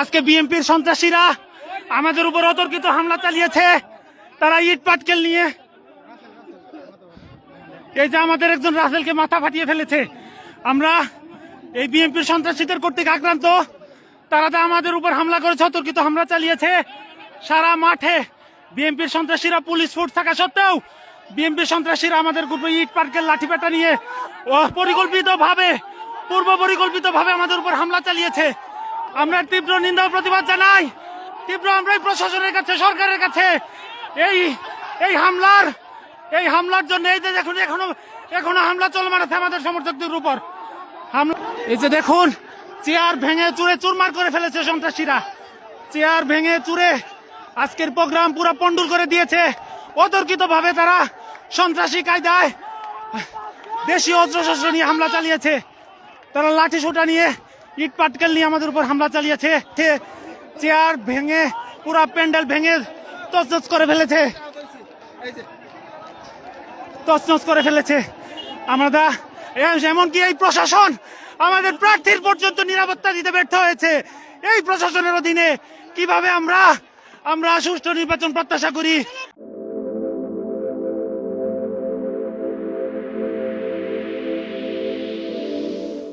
আজকে বিএনপির সন্ত্রাসীরা আমাদের উপর অতর্কিত হামলা চালিয়েছে। তারা ইট পাটকেল নিয়ে এই যে আমাদের একজন রাসেলকে মাথা ফাটিয়ে ফেলেছে। আমরা এই বিএনপির সন্ত্রাসীদের কর্তৃক আক্রান্ত। তারা আমাদের উপর হামলা করেছে, অতর্কিত হামলা চালিয়েছে। সারা মাঠে বিএনপির সন্ত্রাসীরা পুলিশ ফোর্স থাকা সত্ত্বেও বিএনপির সন্ত্রাসীরা আমাদের উপর ইট পাটকেল লাঠিপেটা নিয়ে পূর্ব পরিকল্পিত ভাবে আমাদের উপর হামলা চালিয়েছে। আমরা তীব্র নিন্দা ও প্রতিবাদ জানাই। আমরা প্রশাসনের কাছে, সরকারের কাছে এই হামলার জন্য এই যে দেখুন এখনো হামলা চলমান আছে আমাদের সমর্থকদের উপর। এই যে দেখুন চেয়ার ভেঙে চুরে চুরমার করে ফেলেছে সন্ত্রাসীরা। চেয়ার ভেঙে চুরে আজকের প্রোগ্রাম পুরো পন্ডুল করে দিয়েছে। অতর্কিত ভাবে তারা সন্ত্রাসী কায়দায় দেশীয় অস্ত্রশস্ত্র নিয়ে হামলা চালিয়েছে। তারা লাঠি সোটা নিয়ে ইট পাটকেল নিয়ে আমাদের উপর হামলা চালিয়েছে। চেয়ার ভেঙে পুরা প্যান্ডেল ভেঙে তছনছ করে ফেলেছে। আমরা এমনকি এই প্রশাসন আমাদের প্রার্থীর পর্যন্ত নিরাপত্তা দিতে ব্যর্থ হয়েছে। এই প্রশাসনের অধীনে কিভাবে আমরা সুষ্ঠু নির্বাচন প্রত্যাশা করি?